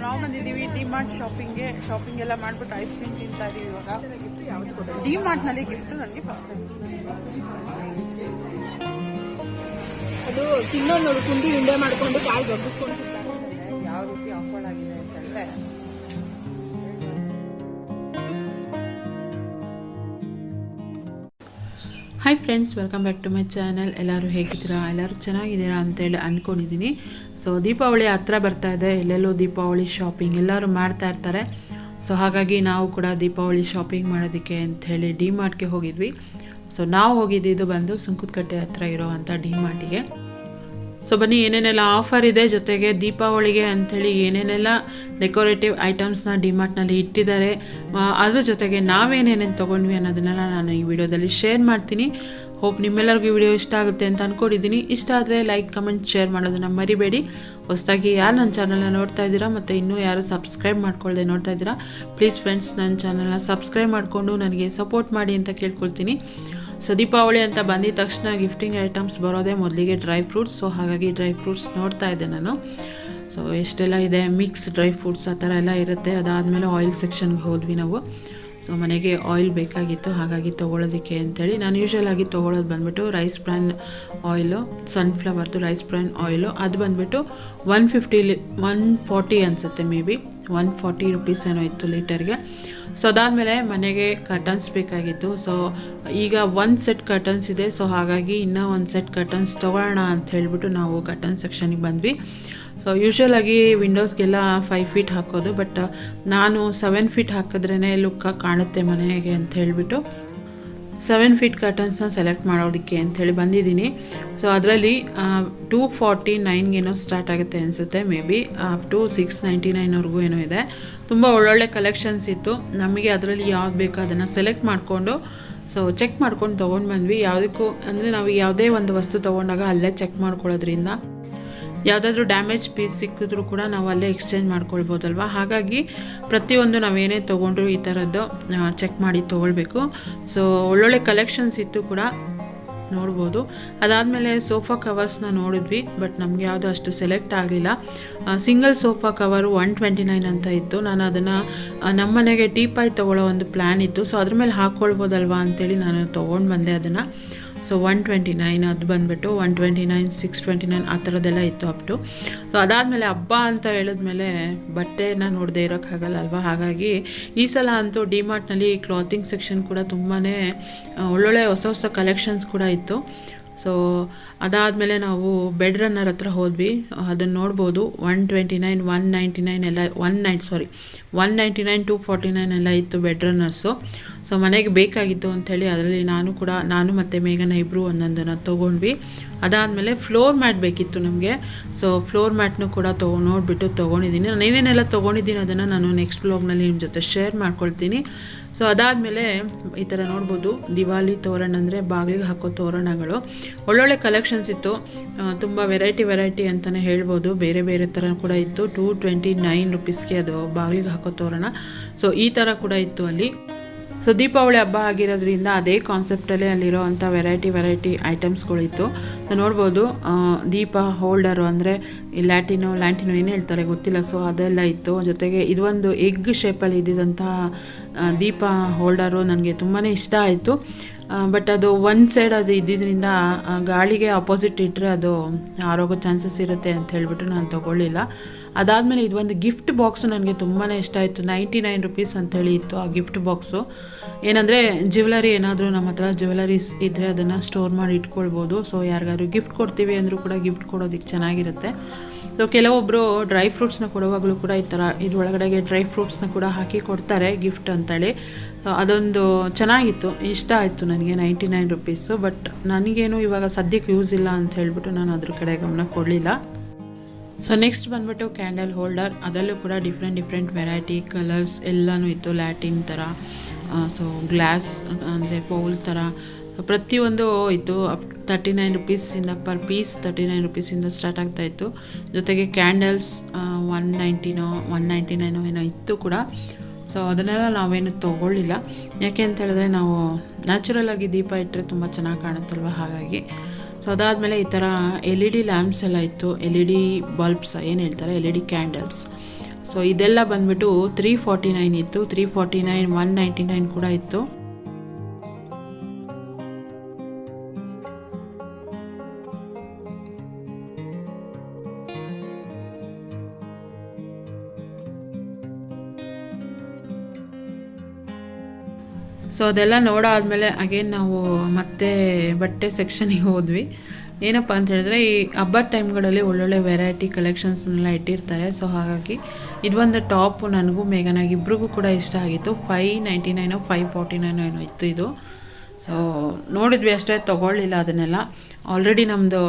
ನಾವು ಬಂದಿದ್ದೀವಿ ಡಿಮಾರ್ಟ್ ಶಾಪಿಂಗ್ ಎಲ್ಲ ಮಾಡ್ಬಿಟ್ಟು ಐಸ್ ಕ್ರೀಮ್ ತಿಂತಾ ಇದೀವಿ ಇವಾಗ. ಡಿಮಾರ್ಟ್ ನಲ್ಲಿ ಗಿಫ್ಟ್ ನನಗೆ ಫಸ್ಟ್ ಟೈಮ್ ಅದು ತಿನ್ನೋ ನೋಡಿ ಕುಂಡಿ ಹಿಂಡೆ ಮಾಡ್ಕೊಂಡು ಕಾಯಿ ಗಬ್ಬಿಸ್ಕೊಂಡು ಯಾವ ರೀತಿ ಆಫರ್ ಆಗಿದೆ ಅಂತಂದ್ರೆ hi friends, welcome back to my channel. ಎಲ್ಲರೂ ಹೇಗಿದ್ದೀರಾ? ಎಲ್ಲರೂ ಚೆನ್ನಾಗಿದ್ದೀರಾ ಅಂತೇಳಿ ಅಂದ್ಕೊಂಡಿದ್ದೀನಿ. ಸೊ ದೀಪಾವಳಿ ಹತ್ರ ಬರ್ತಾ ಇದೆ, ಎಲ್ಲೆಲ್ಲೋ ದೀಪಾವಳಿ ಶಾಪಿಂಗ್ ಎಲ್ಲರೂ ಮಾಡ್ತಾ ಇರ್ತಾರೆ. ಸೊ ಹಾಗಾಗಿ ನಾವು ಕೂಡ ದೀಪಾವಳಿ ಶಾಪಿಂಗ್ ಮಾಡೋದಕ್ಕೆ ಅಂಥೇಳಿ ಡಿಮಾರ್ಟ್ಗೆ ಹೋಗಿದ್ವಿ. ಸೊ ನಾವು ಹೋಗಿದ್ದು ಬಂದು ಸುಂಕದಕಟ್ಟೆ ಹತ್ರ ಇರೋವಂಥ ಡಿಮಾರ್ಟಿಗೆ. ಸೊ ಬನ್ನಿ, ಏನೇನೆಲ್ಲ ಆಫರ್ ಇದೆ, ಜೊತೆಗೆ ದೀಪಾವಳಿಗೆ ಅಂಥೇಳಿ ಏನೇನೆಲ್ಲ ಡೆಕೋರೇಟಿವ್ ಐಟಮ್ಸ್ನ ಡಿಮಾರ್ಟ್ನಲ್ಲಿ ಇಟ್ಟಿದ್ದಾರೆ, ಅದ್ರ ಜೊತೆಗೆ ನಾವೇನೇನೇನು ತೊಗೊಂಡ್ವಿ ಅನ್ನೋದನ್ನೆಲ್ಲ ನಾನು ಈ ವಿಡಿಯೋದಲ್ಲಿ ಶೇರ್ ಮಾಡ್ತೀನಿ. ಹೋಪ್ ನಿಮ್ಮೆಲ್ಲರಿಗೂ ಈ ವಿಡಿಯೋ ಇಷ್ಟ ಆಗುತ್ತೆ ಅಂತ ಅಂದ್ಕೊಂಡಿದ್ದೀನಿ. ಇಷ್ಟ ಆದರೆ ಲೈಕ್, ಕಮೆಂಟ್, ಶೇರ್ ಮಾಡೋದನ್ನು ಮರಿಬೇಡಿ. ಹೊಸದಾಗಿ ಯಾರು ನನ್ನ ಚಾನಲ್ನ ನೋಡ್ತಾ ಇದ್ದೀರಾ ಮತ್ತು ಇನ್ನೂ ಯಾರು ಸಬ್ಸ್ಕ್ರೈಬ್ ಮಾಡ್ಕೊಳ್ಳದೆ ನೋಡ್ತಾ ಇದ್ದೀರಾ, ಪ್ಲೀಸ್ ಫ್ರೆಂಡ್ಸ್ ನನ್ನ ಚಾನಲ್ನ ಸಬ್ಸ್ಕ್ರೈಬ್ ಮಾಡಿಕೊಂಡು ನನಗೆ ಸಪೋರ್ಟ್ ಮಾಡಿ ಅಂತ ಕೇಳ್ಕೊಳ್ತೀನಿ. ಸೊ ದೀಪಾವಳಿ ಅಂತ ಬಂದಿದ ತಕ್ಷಣ ಗಿಫ್ಟಿಂಗ್ ಐಟಮ್ಸ್ ಬರೋದೇ ಮೊದಲಿಗೆ ಡ್ರೈ ಫ್ರೂಟ್ಸ್. ಸೊ ಹಾಗಾಗಿ ಡ್ರೈ ಫ್ರೂಟ್ಸ್ ನೋಡ್ತಾ ಇದ್ದೆ ನಾನು. ಸೊ ಎಷ್ಟೆಲ್ಲ ಇದೆ, ಮಿಕ್ಸ್ ಡ್ರೈ ಫ್ರೂಟ್ಸ್ ಆ ಥರ ಎಲ್ಲ ಇರುತ್ತೆ. ಅದಾದಮೇಲೆ ಆಯಿಲ್ ಸೆಕ್ಷನ್ಗೆ ಹೋದ್ವಿ ನಾವು. ಸೊ ಮನೆಗೆ ಆಯಿಲ್ ಬೇಕಾಗಿತ್ತು, ಹಾಗಾಗಿ ತೊಗೊಳೋದಕ್ಕೆ ಅಂಥೇಳಿ ನಾನು ಯೂಶ್ವಲಾಗಿ ತೊಗೊಳೋದು ಬಂದುಬಿಟ್ಟು ರೈಸ್ ಬ್ರ್ಯಾನ್ ಆಯಿಲು, ಸನ್ಫ್ಲವರ್ದು ರೈಸ್ ಬ್ರ್ಯಾನ್ ಆಯಿಲು. ಅದು ಬಂದುಬಿಟ್ಟು 140 ಅನಿಸುತ್ತೆ, ಮೇ ಬಿ 140 ರುಪೀಸ್ ಏನೋ ಇತ್ತು ಲೀಟರ್ಗೆ. ಸೊ ಅದಾದಮೇಲೆ ಮನೆಗೆ ಕರ್ಟನ್ಸ್ ಬೇಕಾಗಿತ್ತು. ಸೊ ಈಗ ಒಂದು ಸೆಟ್ ಕರ್ಟನ್ಸ್ ಇದೆ. ಸೊ ಹಾಗಾಗಿ ಇನ್ನೂ ಒಂದು ಸೆಟ್ ಕರ್ಟನ್ಸ್ ತೊಗೊಳ್ಳೋಣ ಅಂತ ಹೇಳಿಬಿಟ್ಟು ನಾವು ಕರ್ಟನ್ ಸೆಕ್ಷನಿಗೆ ಬಂದ್ವಿ. ಸೊ ಯೂಶ್ವಲಾಗಿ ವಿಂಡೋಸ್ಗೆಲ್ಲ 5 ಫೀಟ್ ಹಾಕೋದು, ಬಟ್ ನಾನು 7 ಫೀಟ್ ಹಾಕಿದ್ರೇ ಲುಕ್ಕಾಗಿ ಕಾಣುತ್ತೆ ಮನೆಗೆ ಅಂತ ಹೇಳಿಬಿಟ್ಟು 7 ಫೀಟ್ ಕರ್ಟನ್ಸ್ನ ಸೆಲೆಕ್ಟ್ ಮಾಡೋದಕ್ಕೆ ಅಂಥೇಳಿ ಬಂದಿದ್ದೀನಿ. ಸೊ ಅದರಲ್ಲಿ 249 ಸ್ಟಾರ್ಟ್ ಆಗುತ್ತೆ ಅನಿಸುತ್ತೆ, ಮೇ ಬಿ ಅಪ್ ಟು 699 ಏನೋ ಇದೆ. ತುಂಬ ಒಳ್ಳೊಳ್ಳೆ ಕಲೆಕ್ಷನ್ಸ್ ಇತ್ತು. ನಮಗೆ ಅದರಲ್ಲಿ ಯಾವ್ದು ಬೇಕೋ ಅದನ್ನು ಸೆಲೆಕ್ಟ್ ಮಾಡಿಕೊಂಡು ಸೊ ಚೆಕ್ ಮಾಡ್ಕೊಂಡು ತೊಗೊಂಡು ಬಂದ್ವಿ. ಯಾವುದಕ್ಕೂ ಅಂದರೆ ನಾವು ಯಾವುದೇ ಒಂದು ವಸ್ತು ತೊಗೊಂಡಾಗ ಅಲ್ಲೇ ಚೆಕ್ ಮಾಡ್ಕೊಳ್ಳೋದ್ರಿಂದ ಯಾವುದಾದ್ರೂ ಡ್ಯಾಮೇಜ್ ಪೀಸ್ ಸಿಕ್ಕಿದ್ರೂ ಕೂಡ ನಾವು ಅಲ್ಲೇ ಎಕ್ಸ್ಚೇಂಜ್ ಮಾಡ್ಕೊಳ್ಬೋದಲ್ವ. ಹಾಗಾಗಿ ಪ್ರತಿಯೊಂದು ನಾವೇನೇ ತೊಗೊಂಡ್ರು ಈ ಥರದ್ದು ಚೆಕ್ ಮಾಡಿ ತೊಗೊಳ್ಬೇಕು. ಸೊ ಒಳ್ಳೊಳ್ಳೆ ಕಲೆಕ್ಷನ್ಸ್ ಇತ್ತು ಕೂಡ, ನೋಡ್ಬೋದು. ಅದಾದಮೇಲೆ ಸೋಫಾ ಕವರ್ಸ್ನ ನೋಡಿದ್ವಿ, ಬಟ್ ನಮಗೆ ಯಾವುದು ಅಷ್ಟು ಸೆಲೆಕ್ಟ್ ಆಗಲಿಲ್ಲ. ಸಿಂಗಲ್ ಸೋಫಾ ಕವರು 129 ಅಂತ ಇತ್ತು. ನಾನು ಅದನ್ನು ನಮ್ಮ ಮನೆಗೆ ಟೀಪಾಯ್ ತೊಗೊಳ್ಳೋ ಒಂದು ಪ್ಲ್ಯಾನ್ ಇತ್ತು. ಸೊ ಅದ್ರ ಮೇಲೆ ಹಾಕ್ಕೊಳ್ಬೋದಲ್ವಾ ಅಂತೇಳಿ ನಾನು ತೊಗೊಂಡು ಬಂದೆ ಅದನ್ನು. ಸೊ 129 ಅದು ಬಂದುಬಿಟ್ಟು 129, 629 ಆ ಥರದ್ದೆಲ್ಲ ಇತ್ತು ಅಪ್ ಟು. ಸೊ ಅದಾದಮೇಲೆ ಹಬ್ಬ ಅಂತ ಹೇಳಿದ್ಮೇಲೆ ಬಟ್ಟೆನ ನೋಡದೆ ಇರೋಕ್ಕಾಗಲ್ಲ ಅಲ್ವಾ. ಹಾಗಾಗಿ ಈ ಸಲ ಅಂತೂ ಡಿಮಾರ್ಟ್ನಲ್ಲಿ ಕ್ಲಾತಿಂಗ್ ಸೆಕ್ಷನ್ ಕೂಡ ತುಂಬಾ ಒಳ್ಳೊಳ್ಳೆ ಹೊಸ ಕಲೆಕ್ಷನ್ಸ್ ಕೂಡ ಇತ್ತು. ಸೊ ಅದಾದಮೇಲೆ ನಾವು ಬೆಡ್ ರನ್ನರ್ ಹತ್ರ ಹೋದ್ವಿ. ಅದನ್ನು ನೋಡ್ಬೋದು. 129, 199 ಎಲ್ಲ 199, 249 ಎಲ್ಲ ಇತ್ತು ಬೆಡ್ ರನ್ನರ್ಸು. ಸೊ ಮನೆಗೆ ಬೇಕಾಗಿತ್ತು ಅಂಥೇಳಿ ಅದರಲ್ಲಿ ನಾನು ಮತ್ತು ಮೇಘನ ಇಬ್ಬರು ಒಂದೊಂದನ್ನು ತೊಗೊಂಡ್ವಿ. ಅದಾದಮೇಲೆ ಫ್ಲೋರ್ ಮ್ಯಾಟ್ ಬೇಕಿತ್ತು ನಮಗೆ. ಸೊ ಫ್ಲೋರ್ ಮ್ಯಾಟ್ನು ಕೂಡ ನೋಡಿಬಿಟ್ಟು ತೊಗೊಂಡಿದ್ದೀನಿ. ನಾನು ಏನೇನೆಲ್ಲ ತೊಗೊಂಡಿದ್ದೀನಿ ಅದನ್ನು ನಾನು ನೆಕ್ಸ್ಟ್ ವ್ಲಾಗ್ನಲ್ಲಿ ನಿಮ್ಮ ಜೊತೆ ಶೇರ್ ಮಾಡ್ಕೊಳ್ತೀನಿ. ಸೊ ಅದಾದಮೇಲೆ ಈ ಥರ ನೋಡ್ಬೋದು, ದಿವಾಲಿ ತೋರಣ ಅಂದರೆ ಬಾಗಿಲಿಗೆ ಹಾಕೋ ತೋರಣಗಳು. ಒಳ್ಳೊಳ್ಳೆ ಕಲೆಕ್ಷನ್ಸ್ ಇತ್ತು, ತುಂಬ ವೆರೈಟಿ ಅಂತಲೇ ಹೇಳ್ಬೋದು. ಬೇರೆ ಬೇರೆ ಥರ ಕೂಡ ಇತ್ತು. 229 ರುಪೀಸ್ಗೆ ಅದು ಬಾಗಿಲಿಗೆ ಹಾಕೋ ತೋರಣ. ಸೊ ಈ ಥರ ಕೂಡ ಇತ್ತು ಅಲ್ಲಿ. ಸೊ ದೀಪಾವಳಿ ಹಬ್ಬ ಆಗಿರೋದ್ರಿಂದ ಅದೇ ಕಾನ್ಸೆಪ್ಟಲ್ಲೇ ಅಲ್ಲಿರೋ ಅಂಥ ವೆರೈಟಿ ಐಟಮ್ಸ್ಗಳಿತ್ತು. ಸೊ ನೋಡ್ಬೋದು, ದೀಪ ಹೋಲ್ಡರು ಅಂದರೆ ಲ್ಯಾಂಟಿನೋ ಏನು ಹೇಳ್ತಾರೆ ಗೊತ್ತಿಲ್ಲ. ಸೊ ಅದೆಲ್ಲ ಇತ್ತು. ಜೊತೆಗೆ ಇದೊಂದು ಎಗ್ ಶೇಪಲ್ಲಿ ಇದ್ದಿದ್ದಂತಹ ದೀಪ ಹೋಲ್ಡರು ನನಗೆ ತುಂಬಾ ಇಷ್ಟ ಆಯಿತು. ಬಟ್ ಅದು ಒಂದು ಸೈಡ್ ಅದು ಇದ್ದಿದ್ದರಿಂದ ಗಾಳಿಗೆ ಅಪೋಸಿಟ್ ಇಟ್ಟರೆ ಅದು ಆರೋಗೋ ಚಾನ್ಸಸ್ ಇರುತ್ತೆ ಅಂತ ಹೇಳಿಬಿಟ್ಟು ನಾನು ತೊಗೊಳ್ಳಿಲ್ಲ. ಅದಾದಮೇಲೆ ಇದೊಂದು ಗಿಫ್ಟ್ ಬಾಕ್ಸು ನನಗೆ ತುಂಬಾ ಇಷ್ಟ ಆಯಿತು. 99 ರುಪೀಸ್ ಅಂಥೇಳಿ ಇತ್ತು ಆ ಗಿಫ್ಟ್ ಬಾಕ್ಸು. ಏನಂದರೆ ಜ್ಯುವೆಲರಿ ಏನಾದರೂ ನಮ್ಮ ಹತ್ರ ಜ್ಯುವೆಲರೀಸ್ ಇದ್ದರೆ ಅದನ್ನು ಸ್ಟೋರ್ ಮಾಡಿ ಇಟ್ಕೊಳ್ಬೋದು. ಸೊ ಯಾರಿಗಾದ್ರು ಗಿಫ್ಟ್ ಕೊಡ್ತೀವಿ ಅಂದರೂ ಕೂಡ ಗಿಫ್ಟ್ ಕೊಡೋದಕ್ಕೆ ಚೆನ್ನಾಗಿರುತ್ತೆ. ಸೊ ಕೆಲವೊಬ್ಬರು ಡ್ರೈ ಫ್ರೂಟ್ಸ್ನ ಕೊಡುವಾಗಲೂ ಕೂಡ ಈ ಥರ ಇದ್ರೊಳಗಡೆಗೆ ಡ್ರೈ ಫ್ರೂಟ್ಸ್ನ ಕೂಡ ಹಾಕಿ ಕೊಡ್ತಾರೆ ಗಿಫ್ಟ್ ಅಂತೇಳಿ. ಅದೊಂದು ಚೆನ್ನಾಗಿತ್ತು, ಇಷ್ಟ ಆಯಿತು ನನಗೆ. 99 ರುಪೀಸು. ಬಟ್ ನನಗೇನು ಇವಾಗ ಸದ್ಯಕ್ಕೆ ಯೂಸ್ ಇಲ್ಲ ಅಂತ ಹೇಳಿಬಿಟ್ಟು ನಾನು ಅದ್ರ ಕಡೆ ಗಮನ ಕೊಡಲಿಲ್ಲ. ಸೊ ನೆಕ್ಸ್ಟ್ ಬಂದುಬಿಟ್ಟು ಕ್ಯಾಂಡಲ್ ಹೋಲ್ಡರ್. ಅದರಲ್ಲೂ ಕೂಡ ಡಿಫ್ರೆಂಟ್ ವೆರೈಟಿ ಕಲರ್ಸ್ ಎಲ್ಲನೂ ಇತ್ತು. ಲ್ಯಾಟಿನ್ ಥರ, ಸೊ ಗ್ಲಾಸ್ ಅಂದರೆ ಬೌಲ್ ಥರ ಪ್ರತಿಯೊಂದು ಇತ್ತು. 39 ರುಪೀಸಿಂದ ಪರ್ ಪೀಸ್ 39 ರುಪೀಸಿಂದ ಸ್ಟಾರ್ಟ್ ಆಗ್ತಾಯಿತ್ತು. ಜೊತೆಗೆ ಕ್ಯಾಂಡಲ್ಸ್ 199 ಏನೋ ಇತ್ತು ಕೂಡ. ಸೊ ಅದನ್ನೆಲ್ಲ ನಾವೇನು ತೊಗೊಳ್ಳಿಲ್ಲ. ಯಾಕೆ ಅಂತ ಹೇಳಿದ್ರೆ ನಾವು ನ್ಯಾಚುರಲಾಗಿ ದೀಪ ಇಟ್ಟರೆ ತುಂಬ ಚೆನ್ನಾಗಿ ಕಾಣುತ್ತಲ್ವ, ಹಾಗಾಗಿ. ಸೊ ಅದಾದಮೇಲೆ ಈ ಥರ LED ಲ್ಯಾಂಪ್ಸ್ ಎಲ್ಲ ಇತ್ತು. LED ಬಲ್ಬ್ಸ್ ಏನು ಹೇಳ್ತಾರೆ, LED ಕ್ಯಾಂಡಲ್ಸ್. ಸೊ ಇದೆಲ್ಲ ಬಂದ್ಬಿಟ್ಟು 349 ಇತ್ತು, 349, 199 ಕೂಡ ಇತ್ತು. ಸೊ ಅದೆಲ್ಲ ನೋಡಾದ್ಮೇಲೆ ಅಗೇನ್ ನಾವು ಮತ್ತೆ ಬಟ್ಟೆ ಸೆಕ್ಷನಿಗೆ ಹೋದ್ವಿ. ಏನಪ್ಪ ಅಂತ ಹೇಳಿದ್ರೆ ಈ ಹಬ್ಬದ ಟೈಮ್ಗಳಲ್ಲಿ ಒಳ್ಳೊಳ್ಳೆ ವೆರೈಟಿ ಕಲೆಕ್ಷನ್ಸ್ನೆಲ್ಲ ಇಟ್ಟಿರ್ತಾರೆ. ಸೊ ಹಾಗಾಗಿ ಇದೊಂದು ಟಾಪು ನನಗೂ ಮೇಘನಾಗಿ ಇಬ್ರಿಗೂ ಕೂಡ ಇಷ್ಟ ಆಗಿತ್ತು. 599 549 ಏನೋ ಇತ್ತು ಇದು. ಸೊ ನೋಡಿದ್ವಿ ಅಷ್ಟೇ, ತೊಗೊಳ್ಳಿಲ್ಲ ಅದನ್ನೆಲ್ಲ. ಆಲ್ರೆಡಿ ನಮ್ಮದು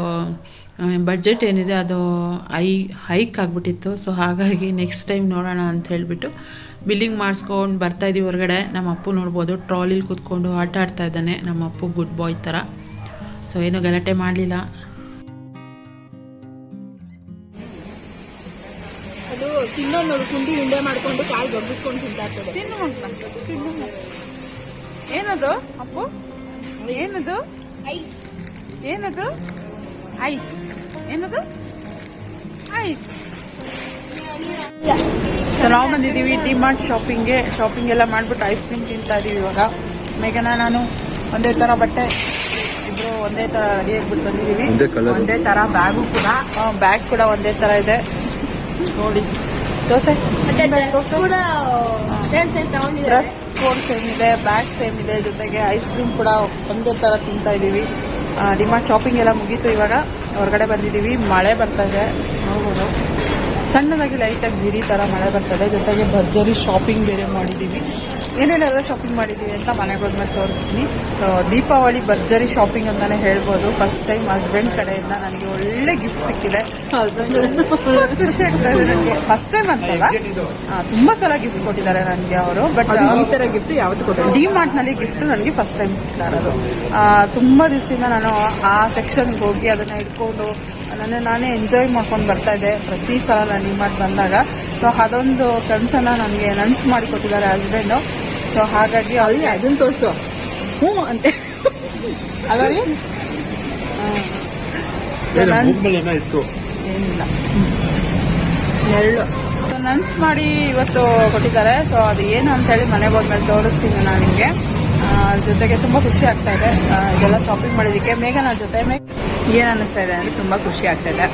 ಬಡ್ಜೆಟ್ ಏನಿದೆ ಅದು ಹೈಕ್ ಆಗಿಬಿಟ್ಟಿತ್ತು. ಸೊ ಹಾಗಾಗಿ ನೆಕ್ಸ್ಟ್ ಟೈಮ್ ನೋಡೋಣ ಅಂತ ಹೇಳಿಬಿಟ್ಟು ಬಿಲ್ಲಿಂಗ್ ಮಾಡಿಸ್ಕೊಂಡು ಬರ್ತಾಯಿದ್ದೀವಿ ಹೊರಗಡೆ. ನಮ್ಮ ಅಪ್ಪು ನೋಡ್ಬೋದು ಟ್ರಾಲಿಲಿ ಕೂತ್ಕೊಂಡು ಆಟ ಆಡ್ತಾ ಇದ್ದಾನೆ, ನಮ್ಮ ಅಪ್ಪು ಗುಡ್ ಬಾಯ್ ಥರ. ಸೊ ಏನು ಗಲಾಟೆ ಮಾಡಲಿಲ್ಲ. ಅದು ತಿನ್ನೋದು ನೋಡಿ, ಕುಂಡಿ ಉಂಡೆ ಮಾಡ್ಕೊಂಡು ಕಾಲು ಬಗ್ಗಿಸ್ಕೊಂಡು ತಿಂತಾ ಇರ್ತದೆ. ಏನದು ಅಪ್ಪು? ಏನದು? ಐಸ್. ಏನದು? ಐಸ್. ಏನದು? ಐಸ್. ಸೊ ನಾವು ಬಂದಿದ್ದೀವಿ ಡಿಮಾರ್ಟ್ ಶಾಪಿಂಗ್ ಎಲ್ಲ ಮಾಡ್ಬಿಟ್ಟು ಐಸ್ ಕ್ರೀಮ್ ತಿಂತಾ ಇದೀವಿ ಇವಾಗ. ಮೇಘನ ನಾನು ಒಂದೇ ತರ ಬಟ್ಟೆ, ಇಬ್ರು ಒಂದೇ ತರ ರೆಡಿ ಆಗಿಬಿಟ್ಟು ಬಂದಿದ್ದೀವಿ. ಒಂದೇ ತರ ಬ್ಯಾಗ್ ಕೂಡ ಒಂದೇ ತರ ಇದೆ ನೋಡಿ. ದೋಸೆ ಡ್ರೆಸ್ ಕೋಡ್ ಸೇಮ್ ಇದೆ, ಬ್ಯಾಗ್ ಸೇಮ್ ಇದೆ, ಜೊತೆಗೆ ಐಸ್ ಕ್ರೀಮ್ ಕೂಡ ಒಂದೇ ತರ ತಿಂತಾ ಇದೀವಿ. ಡಿಮಾರ್ಟ್ ಶಾಪಿಂಗ್ ಎಲ್ಲ ಮುಗೀತು. ಇವಾಗ ಹೊರಗಡೆ ಬಂದಿದ್ದೀವಿ. ಮಳೆ ಬರ್ತಾ ಇದೆ ನೋಡ್ಬೋದು, ಸಣ್ಣದಾಗಿ ಲೈಟಾಗಿ ಜಿಡಿ ಥರ ಮಳೆ ಬರ್ತದೆ. ಜೊತೆಗೆ ಭರ್ಜರಿ ಶಾಪಿಂಗ್ ಬೇರೆ ಮಾಡಿದ್ದೀವಿ. ಏನೇನೆಲ್ಲ ಶಾಪಿಂಗ್ ಮಾಡಿದ್ದೀವಿ ಅಂತ ಮನೆಗೆ ಹೋದ್ಮೇಲೆ ತೋರಿಸ್ತೀನಿ. ಸೊ ದೀಪಾವಳಿ ಭರ್ಜರಿ ಶಾಪಿಂಗ್ ಅಂತಲೇ ಹೇಳ್ಬೋದು. ಫಸ್ಟ್ ಟೈಮ್ ಹಸ್ಬೆಂಡ್ ಕಡೆಯಿಂದ ನನಗೆ ಒಳ್ಳೆ ಗಿಫ್ಟ್ ಸಿಕ್ಕಿದೆ. ಖುಷಿ ಆಗ್ತಾ ಇದೆ ನನಗೆ. ಫಸ್ಟ್ ಟೈಮ್ ಅಂತಲ್ಲ, ತುಂಬಾ ಸಲ ಗಿಫ್ಟ್ ಕೊಟ್ಟಿದ್ದಾರೆ ನನಗೆ ಅವರು. ಬಟ್ ಈ ತರ ಗಿಫ್ಟ್ ಯಾವತ್ತು ಕೊಟ್ಟಿದ್ದಾರೆ? ಡಿಮಾರ್ಟ್ ನಲ್ಲಿ ಗಿಫ್ಟ್ ನನಗೆ ಫಸ್ಟ್ ಟೈಮ್ ಸಿಗ್ತಾ ಇರೋದು. ತುಂಬಾ ದಿವಸದಿಂದ ನಾನು ಆ ಸೆಕ್ಷನ್ಗೆ ಹೋಗಿ ಅದನ್ನ ಇಟ್ಕೊಂಡು ನಾನೇ ಎಂಜಾಯ್ ಮಾಡ್ಕೊಂಡು ಬರ್ತಾ ಇದ್ದೆ ಪ್ರತಿ ಸಲ ನಾನು ಡಿಮಾರ್ಟ್ ಬಂದಾಗ. ಸೊ ಅದೊಂದು ಕನಸನ್ನ ನನಗೆ ನನ್ಸು ಮಾಡಿ ಕೊಟ್ಟಿದ್ದಾರೆ ಹಸ್ಬೆಂಡು. ಸೊ ಹಾಗಾಗಿ ಅಲ್ಲಿ ಅದನ್ನ ತೋರಿಸು ಹ್ಞೂ ಅಂತೆ ಅಲ್ವರಿ ಏನಿಲ್ಲ ನೆರಳು. ಸೊ ನನ್ಸ್ ಮಾಡಿ ಇವತ್ತು ಕೊಟ್ಟಿದ್ದಾರೆ. ಸೊ ಅದು ಏನು ಅಂತ ಹೇಳಿ ಮನೆಗೆ ಹೋದ್ಮೇಲೆ ತೋರಿಸ್ತೀನಿ ನಾನು ನಿಮಗೆ. ಜೊತೆಗೆ ತುಂಬಾ ಖುಷಿ ಆಗ್ತಾ ಇದೆ ಇದೆಲ್ಲ ಶಾಪಿಂಗ್ ಮಾಡೋದಕ್ಕೆ. ಮೇಘನ ಜೊತೆ ಏನ್ ಅನ್ನಿಸ್ತಾ ಇದೆ ಅಂದ್ರೆ ತುಂಬಾ ಖುಷಿ ಆಗ್ತಾ ಇದೆ.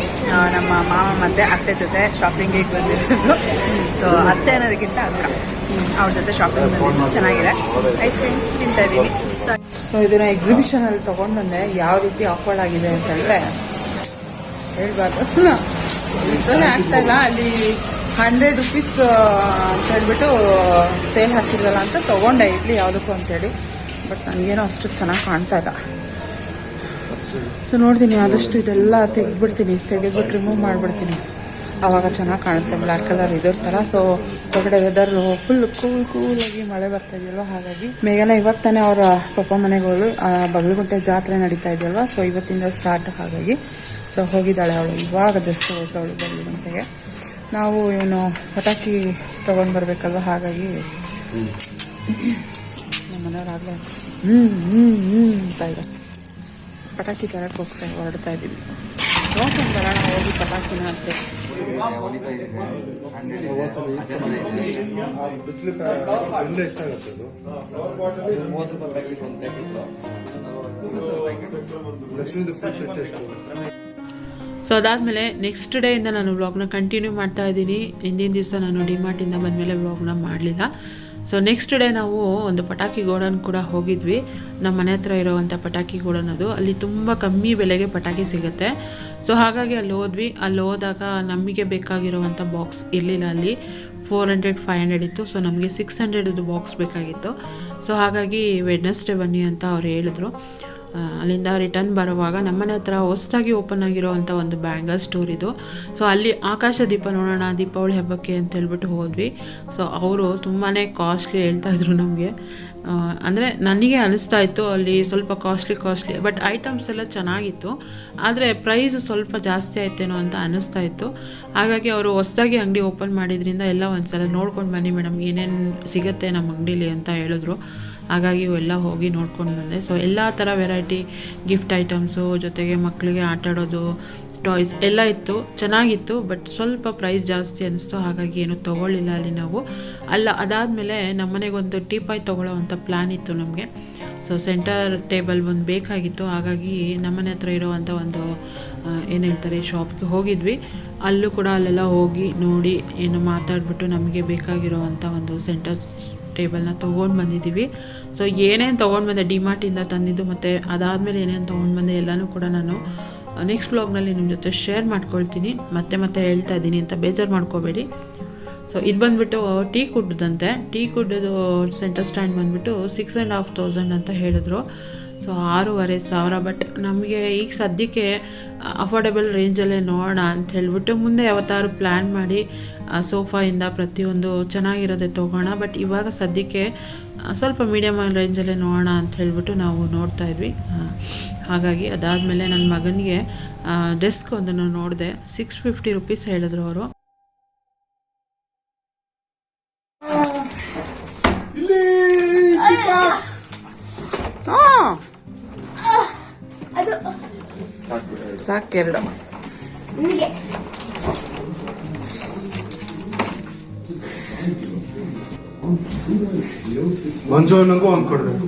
ನಮ್ಮ ಮಾಮ ಮತ್ತೆ ಅತ್ತೆ ಜೊತೆ ಶಾಪಿಂಗಿಗೆ ಬಂದಿರೋದು. ಸೊ ಅತ್ತೆ ಅನ್ನೋದಕ್ಕಿಂತ ಅಕ್ಕ, ಅವ್ರ ಜೊತೆ ಶಾಪಿಂಗ್ ಬಂದಿದ್ದು ಚೆನ್ನಾಗಿದೆ. ಐಸ್ ಕ್ರೀಮ್ ತಿಂತಾ ಇದ್ದೀನಿ ಸುಸ್ತಾಗಿ. ಸೊ ಇದನ್ನ ಎಕ್ಸಿಬಿಷನ್ ಅಲ್ಲಿ ತಗೊಂಡ್ ಬಂದೆ. ಯಾವ ರೀತಿ ಆಫರ್ ಆಗಿದೆ ಅಂತ ಹೇಳಿದ್ರೆ ಹೇಳ್ಬಾರ್ದು, ಆಗ್ತಾ ಇಲ್ಲ. ಅಲ್ಲಿ 100 ರೂಪೀಸ್ ಅಂತ ಹೇಳ್ಬಿಟ್ಟು ಸೇಲ್ ಹಾಕಿದ್ರಲ್ಲ ಅಂತ ತಗೊಂಡೆ ಇಡ್ಲಿ ಯಾವುದಕ್ಕೂ ಅಂತೇಳಿ. ಬಟ್ ನನಗೇನೋ ಅಷ್ಟು ಚೆನ್ನಾಗಿ ಕಾಣ್ತಾ ಇಲ್ಲ. ಸೊ ನೋಡ್ತೀನಿ, ಆದಷ್ಟು ಇದೆಲ್ಲ ತೆಗೆದ್ಬಿಟ್ಟು ರಿಮೂವ್ ಮಾಡಿಬಿಡ್ತೀನಿ. ಆವಾಗ ಚೆನ್ನಾಗಿ ಕಾಣುತ್ತೆ ಬ್ಲ್ಯಾಕ್ ಕಲರ್ ಇದ್ರ ಥರ. ಸೊ ಹೊರಗಡೆ ವೆದರ್ ಫುಲ್ ಕೂಲಾಗಿ ಮಳೆ ಬರ್ತಾ ಇದೆಯಲ್ವ, ಹಾಗಾಗಿ ಮೇಘನ ಇವಾಗ ತಾನೇ ಅವರ ಪಪ್ಪ ಮನೆಗೆ ಹೋಗಿ ಬಗಲಗುಂಟೆ ಜಾತ್ರೆ ನಡೀತಾ ಇದೆಯಲ್ವ. ಸೊ ಇವತ್ತಿಂದ ಸ್ಟಾರ್ಟ್, ಹಾಗಾಗಿ ಸೊ ಹೋಗಿದ್ದಾಳೆ ಅವಳು. ಇವಾಗ ಜಸ್ಟ್ ಹೋದವಳು ಬಗಲಗುಂಟೆಗೆ. ನಾವು ಇವನು ಪಟಾಕಿ ತೊಗೊಂಡು ಬರಬೇಕಲ್ವ, ಹಾಗಾಗಿ ನಮ್ಮ ಮನೆಯವರಾಗಲೇ ಅಂತ ಇದೆ. ಪಟಾಕಿ ತರಕ್ಕೆ ಹೊರಡ್ತಾ ಇದ್ದೀವಿ. ನೋಡ್ಕೊಂಡು ಬರೋಣ ಹೋಗಿ ಪಟಾಕಿನ ಅಂತ. ಸೊ ಅದಾದಮೇಲೆ ನೆಕ್ಸ್ಟ್ ಡೇಯಿಂದ ನಾನು ವ್ಲಾಗ್ನ ಕಂಟಿನ್ಯೂ ಮಾಡ್ತಾ ಇದ್ದೀನಿ. ಹಿಂದಿನ ದಿವಸ ನಾನು ಡಿಮಾರ್ಟಿಂದ ಬಂದಮೇಲೆ ವ್ಲಾಗ್ನ ಮಾಡಲಿಲ್ಲ. ಸೊ ನೆಕ್ಸ್ಟ್ ಡೇ ನಾವು ಒಂದು ಪಟಾಕಿ ಗೋಡನ್ ಕೂಡ ಹೋಗಿದ್ವಿ. ನಮ್ಮ ಮನೆ ಹತ್ರ ಇರೋವಂಥ ಪಟಾಕಿ ಗೋಡನ್ ಅದು. ಅಲ್ಲಿ ತುಂಬ ಕಮ್ಮಿ ಬೆಲೆಗೆ ಪಟಾಕಿ ಸಿಗುತ್ತೆ. ಸೊ ಹಾಗಾಗಿ ಅಲ್ಲಿ ಹೋದ್ವಿ. ಅಲ್ಲಿ ಹೋದಾಗ ನಮಗೆ ಬೇಕಾಗಿರುವಂಥ ಬಾಕ್ಸ್ ಇರಲಿಲ್ಲ. ಅಲ್ಲಿ 400-500 ಇತ್ತು. ಸೊ ನಮಗೆ 600 ಬಾಕ್ಸ್ ಬೇಕಾಗಿತ್ತು. ಸೊ ಹಾಗಾಗಿ ವೆಡ್ನೆಸ್ಡೇ ಬನ್ನಿ ಅಂತ ಅವ್ರು ಹೇಳಿದ್ರು. ಅಲ್ಲಿಂದ ರಿಟರ್ನ್ ಬರುವಾಗ ನಮ್ಮನೆ ಹತ್ರ ಹೊಸದಾಗಿ ಓಪನ್ ಆಗಿರೋವಂಥ ಒಂದು ಬ್ಯಾಂಗಲ್ ಸ್ಟೋರ್ ಇದು. ಸೊ ಅಲ್ಲಿ ಆಕಾಶ ದೀಪ ನೋಡೋಣ ದೀಪಾವಳಿ ಹಬ್ಬಕ್ಕೆ ಅಂತ ಹೇಳ್ಬಿಟ್ಟು ಹೋದ್ವಿ. ಸೊ ಅವರು ತುಂಬಾ ಕಾಸ್ಟ್ಲಿ ಹೇಳ್ತಾಯಿದ್ರು ನಮಗೆ. ಅಂದರೆ ನನಗೆ ಅನಿಸ್ತಾ ಇತ್ತು ಅಲ್ಲಿ ಸ್ವಲ್ಪ ಕಾಸ್ಟ್ಲಿ ಬಟ್ ಐಟಮ್ಸ್ ಎಲ್ಲ ಚೆನ್ನಾಗಿತ್ತು. ಆದರೆ ಪ್ರೈಸ್ ಸ್ವಲ್ಪ ಜಾಸ್ತಿ ಆಯ್ತೇನೋ ಅಂತ ಅನ್ನಿಸ್ತಾ ಇತ್ತು. ಹಾಗಾಗಿ ಅವರು ಹೊಸದಾಗಿ ಅಂಗಡಿ ಓಪನ್ ಮಾಡಿದ್ರಿಂದ ಎಲ್ಲ ಒಂದ್ಸಲ ನೋಡ್ಕೊಂಡು ಬನ್ನಿ ಮೇಡಮ್, ಏನೇನು ಸಿಗುತ್ತೆ ನಮ್ಮ ಅಂಗಡೀಲಿ ಅಂತ ಹೇಳಿದ್ರು. ಹಾಗಾಗಿ ಎಲ್ಲ ಹೋಗಿ ನೋಡ್ಕೊಂಡು ಬಂದೆ. ಸೊ ಎಲ್ಲ ಥರ ವೆರೈಟಿ ಗಿಫ್ಟ್ ಐಟಮ್ಸು ಜೊತೆಗೆ ಮಕ್ಕಳಿಗೆ ಆಟಾಡೋದು ಟಾಯ್ಸ್ ಎಲ್ಲ ಇತ್ತು, ಚೆನ್ನಾಗಿತ್ತು. ಬಟ್ ಸ್ವಲ್ಪ ಪ್ರೈಸ್ ಜಾಸ್ತಿ ಅನಿಸ್ತು, ಹಾಗಾಗಿ ಏನು ತೊಗೊಳ್ಳಿಲ್ಲ ಅಲ್ಲಿ ನಾವು. ಅದಾದಮೇಲೆ ನಮ್ಮನೆಗೊಂದು ಟೀಪಾಯ್ ತೊಗೊಳ್ಳೋ ಅಂಥ ಪ್ಲ್ಯಾನ್ ಇತ್ತು ನಮಗೆ. ಸೊ ಸೆಂಟರ್ ಟೇಬಲ್ ಒಂದು ಬೇಕಾಗಿತ್ತು, ಹಾಗಾಗಿ ನಮ್ಮನೆ ಹತ್ರ ಇರೋವಂಥ ಒಂದು ಏನು ಹೇಳ್ತಾರೆ ಶಾಪ್ಗೆ ಹೋಗಿದ್ವಿ. ಅಲ್ಲೂ ಕೂಡ ಅಲ್ಲೆಲ್ಲ ಹೋಗಿ ನೋಡಿ ಏನು ಮಾತಾಡಿಬಿಟ್ಟು ನಮಗೆ ಬೇಕಾಗಿರೋವಂಥ ಒಂದು ಸೆಂಟರ್ ಟೇಬಲ್ನ ತೊಗೊಂಡು ಬಂದಿದ್ದೀವಿ. ಸೊ ಏನೇನು ತೊಗೊಂಡು ಬಂದೆ ಡಿಮಾರ್ಟಿಂದ ತಂದಿದ್ದು, ಮತ್ತು ಅದಾದಮೇಲೆ ಏನೇನು ತೊಗೊಂಡು ಬಂದೆ ಎಲ್ಲನೂ ಕೂಡ ನಾನು ನೆಕ್ಸ್ಟ್ ವ್ಲಾಗ್ನಲ್ಲಿ ನಿಮ್ಮ ಜೊತೆ ಶೇರ್ ಮಾಡ್ಕೊಳ್ತೀನಿ. ಮತ್ತೆ ಹೇಳ್ತಾ ಇದ್ದೀನಿ ಅಂತ ಬೇಜಾರು ಮಾಡ್ಕೋಬೇಡಿ. ಸೊ ಇದು ಬಂದುಬಿಟ್ಟು ಟೀ ಕುಡ್ದಂತೆ, ಟೀ ಕುಡ್ಡದು ಸೆಂಟರ್ ಸ್ಟ್ಯಾಂಡ್ ಬಂದುಬಿಟ್ಟು 6,500 ಅಂತ ಹೇಳಿದ್ರು. ಸೊ 6,500. ಬಟ್ ನಮಗೆ ಈಗ ಸದ್ಯಕ್ಕೆ ಅಫೋರ್ಡೆಬಲ್ ರೇಂಜಲ್ಲೇ ನೋಡೋಣ ಅಂತ ಹೇಳ್ಬಿಟ್ಟು ಮುಂದೆ ಯಾವತ್ತಾರು ಪ್ಲ್ಯಾನ್ ಮಾಡಿ ಸೋಫಾಯಿಂದ ಪ್ರತಿಯೊಂದು ಚೆನ್ನಾಗಿರೋದೆ ತೊಗೋಣ. ಬಟ್ ಇವಾಗ ಸದ್ಯಕ್ಕೆ ಸ್ವಲ್ಪ ಮೀಡಿಯಮ್ ರೇಂಜಲ್ಲೇ ನೋಡೋಣ ಅಂತ ಹೇಳ್ಬಿಟ್ಟು ನಾವು ನೋಡ್ತಾ ಇದ್ವಿ. ಹಾಗಾಗಿ ಅದಾದಮೇಲೆ ನನ್ನ ಮಗನಿಗೆ ಡೆಸ್ಕ್ ಒಂದನ್ನು ನೋಡಿದೆ, 650 ರೂಪೀಸ್ ಹೇಳಿದ್ರು ಅವರು. ಸಾಕೆರಡು ಮಂಜು ಅನ್ನಂಗೂ ಒಂದು ಕೊಡ್ಬೇಕು.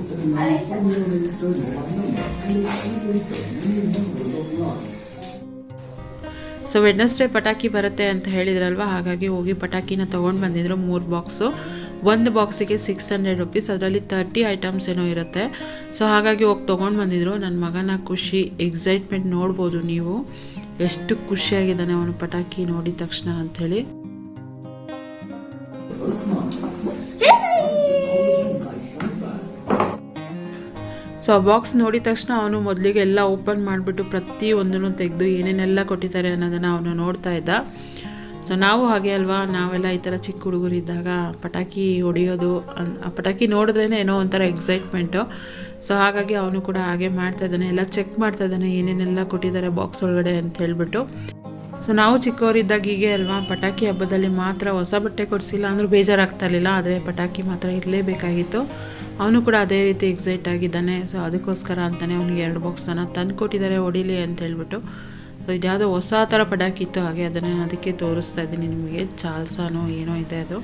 ಸೊ ವೆಡ್ನೆಸ್ಡೇ ಪಟಾಕಿ ಬರುತ್ತೆ ಅಂತ ಹೇಳಿದ್ರಲ್ವ, ಹಾಗಾಗಿ ಹೋಗಿ ಪಟಾಕಿನ ತೊಗೊಂಡು ಬಂದಿದ್ರು 3 ಬಾಕ್ಸು. ಒಂದು ಬಾಕ್ಸಿಗೆ 600 ರೂಪೀಸ್, ಅದರಲ್ಲಿ 30 ಐಟಮ್ಸ್ ಏನೋ ಇರುತ್ತೆ. ಸೊ ಹಾಗಾಗಿ ಹೋಗಿ ತೊಗೊಂಡು ಬಂದಿದ್ರು. ನನ್ನ ಮಗನ ಖುಷಿ, ಎಕ್ಸೈಟ್ಮೆಂಟ್ ನೋಡ್ಬೋದು ನೀವು, ಎಷ್ಟು ಖುಷಿಯಾಗಿದ್ದಾನೆ ಅವನು ಪಟಾಕಿ ನೋಡಿದ ತಕ್ಷಣ ಅಂಥೇಳಿ. ಸೊ ಬಾಕ್ಸ್ ನೋಡಿದ ತಕ್ಷಣ ಅವನು ಮೊದಲಿಗೆ ಎಲ್ಲ ಓಪನ್ ಮಾಡಿಬಿಟ್ಟು ಪ್ರತಿಯೊಂದನ್ನು ತೆಗೆದು ಏನೇನೆಲ್ಲ ಕೊಟ್ಟಿದ್ದಾರೆ ಅನ್ನೋದನ್ನು ಅವನು ನೋಡ್ತಾ ಇದ್ದ. ಸೊ ನಾವು ಹಾಗೆ ಅಲ್ವಾ, ನಾವೆಲ್ಲ ಈ ಥರ ಚಿಕ್ಕ ಹುಡುಗರು ಇದ್ದಾಗ ಪಟಾಕಿ ಹೊಡೆಯೋದು, ಪಟಾಕಿ ನೋಡಿದ್ರೇ ಏನೋ ಒಂಥರ ಎಕ್ಸೈಟ್ಮೆಂಟು. ಸೊ ಹಾಗಾಗಿ ಅವನು ಕೂಡ ಹಾಗೆ ಮಾಡ್ತಾ ಇದ್ದಾನೆ, ಎಲ್ಲ ಚೆಕ್ ಮಾಡ್ತಾ ಇದ್ದಾನೆ ಏನೇನೆಲ್ಲ ಕೊಟ್ಟಿದ್ದಾರೆ ಬಾಕ್ಸ್ ಒಳಗಡೆ ಅಂತ ಹೇಳ್ಬಿಟ್ಟು. ಸೊ ನಾವು ಚಿಕ್ಕವರಿದ್ದಾಗ ಹೀಗೆ ಅಲ್ವಾ, ಪಟಾಕಿ ಹಬ್ಬದಲ್ಲಿ ಮಾತ್ರ ಹೊಸ ಬಟ್ಟೆ ಕೊಡಿಸಿಲ್ಲ ಅಂದರೂ ಬೇಜಾರಾಗ್ತಾ ಇರಲಿಲ್ಲ, ಆದರೆ ಪಟಾಕಿ ಮಾತ್ರ ಇರಲೇಬೇಕಾಗಿತ್ತು. ಅವನು ಕೂಡ ಅದೇ ರೀತಿ ಎಕ್ಸೈಟ್ ಆಗಿದ್ದಾನೆ. ಸೊ ಅದಕ್ಕೋಸ್ಕರ ಅಂತಲೇ ಅವನಿಗೆ 2 ಬಾಕ್ಸನ್ನು ತಂದು ಕೊಟ್ಟಿದ್ದಾರೆ ಹೊಡಿಲಿ ಅಂತ ಹೇಳ್ಬಿಟ್ಟು. ಸೊ ಇದ್ಯಾವುದೋ ಹೊಸ ಥರ ಪಟಾಕಿ ಇತ್ತು, ಹಾಗೆ ಅದಕ್ಕೆ ತೋರಿಸ್ತಾ ಇದ್ದೀನಿ ನಿಮಗೆ. ಚಾಲ್ಸಾನೋ ಏನೋ ಇದೆ ಅದು.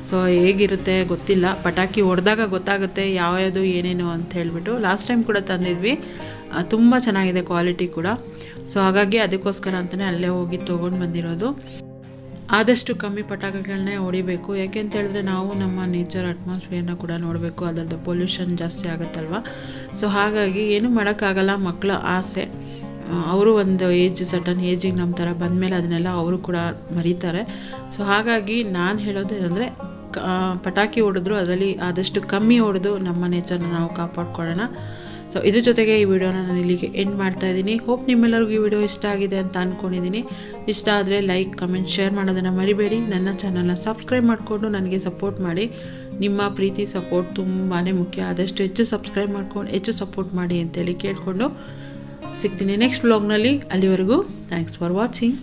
ಸೊ ಹೇಗಿರುತ್ತೆ ಗೊತ್ತಿಲ್ಲ, ಪಟಾಕಿ ಹೊಡೆದಾಗ ಗೊತ್ತಾಗುತ್ತೆ ಯಾವ್ಯಾವುದು ಏನೇನು ಅಂತ ಹೇಳ್ಬಿಟ್ಟು. ಲಾಸ್ಟ್ ಟೈಮ್ ಕೂಡ ತಂದಿದ್ವಿ, ತುಂಬ ಚೆನ್ನಾಗಿದೆ ಕ್ವಾಲಿಟಿ ಕೂಡ. ಸೊ ಹಾಗಾಗಿ ಅದಕ್ಕೋಸ್ಕರ ಅಂತಲೇ ಅಲ್ಲೇ ಹೋಗಿ ತೊಗೊಂಡು ಬಂದಿರೋದು. ಆದಷ್ಟು ಕಮ್ಮಿ ಪಟಾಕಿಗಳನ್ನೇ ಹೊಡಿಬೇಕು, ಯಾಕೆ ಅಂತ ಹೇಳಿದ್ರೆ ನಾವು ನಮ್ಮ ನೇಚರ್ ಅಟ್ಮಾಸ್ಫಿಯರ್ನ ಕೂಡ ನೋಡಬೇಕು, ಅದರದ್ದು ಪೊಲ್ಯೂಷನ್ ಜಾಸ್ತಿ ಆಗುತ್ತಲ್ವ. ಸೊ ಹಾಗಾಗಿ ಏನೂ ಮಾಡೋಕ್ಕಾಗಲ್ಲ, ಮಕ್ಕಳ ಆಸೆ. ಅವರು ಒಂದು ಸರ್ಟನ್ ಏಜಿಗೆ ನಮ್ಮ ಥರ ಬಂದಮೇಲೆ ಅದನ್ನೆಲ್ಲ ಅವರು ಕೂಡ ಮರೀತಾರೆ. ಸೊ ಹಾಗಾಗಿ ನಾನು ಹೇಳೋದು ಏನಂದರೆ, ಪಟಾಕಿ ಹೊಡೆದ್ರು ಅದರಲ್ಲಿ ಆದಷ್ಟು ಕಮ್ಮಿ ಹೊಡೆದು ನಮ್ಮ ನೇಚರ್ನ ನಾವು ಕಾಪಾಡ್ಕೊಳ್ಳೋಣ. ಸೊ ಇದ್ರ ಜೊತೆಗೆ ಈ ವಿಡಿಯೋನ ನಾನು ಇಲ್ಲಿಗೆ ಎಂಡ್ ಮಾಡ್ತಾ ಇದ್ದೀನಿ. ಹೋಪ್ ನಿಮ್ಮೆಲ್ಲರಿಗೂ ಈ ವಿಡಿಯೋ ಇಷ್ಟ ಆಗಿದೆ ಅಂತ ಅಂದ್ಕೊಂಡಿದ್ದೀನಿ. ಇಷ್ಟ ಆದರೆ ಲೈಕ್, ಕಮೆಂಟ್, ಶೇರ್ ಮಾಡೋದನ್ನು ಮರಿಬೇಡಿ. ನನ್ನ ಚಾನಲ್ನ ಸಬ್ಸ್ಕ್ರೈಬ್ ಮಾಡಿಕೊಂಡು ನನಗೆ ಸಪೋರ್ಟ್ ಮಾಡಿ. ನಿಮ್ಮ ಪ್ರೀತಿ ಸಪೋರ್ಟ್ ತುಂಬಾ ಮುಖ್ಯ. ಆದಷ್ಟು ಹೆಚ್ಚು ಸಬ್ಸ್ಕ್ರೈಬ್ ಮಾಡ್ಕೊಂಡು ಹೆಚ್ಚು ಸಪೋರ್ಟ್ ಮಾಡಿ ಅಂತೇಳಿ ಕೇಳಿಕೊಂಡು ಸಿಗ್ತೀನಿ ನೆಕ್ಸ್ಟ್ ವ್ಲಾಗ್ನಲ್ಲಿ. ಅಲ್ಲಿವರೆಗೂ ಥ್ಯಾಂಕ್ಸ್ ಫಾರ್ ವಾಚಿಂಗ್.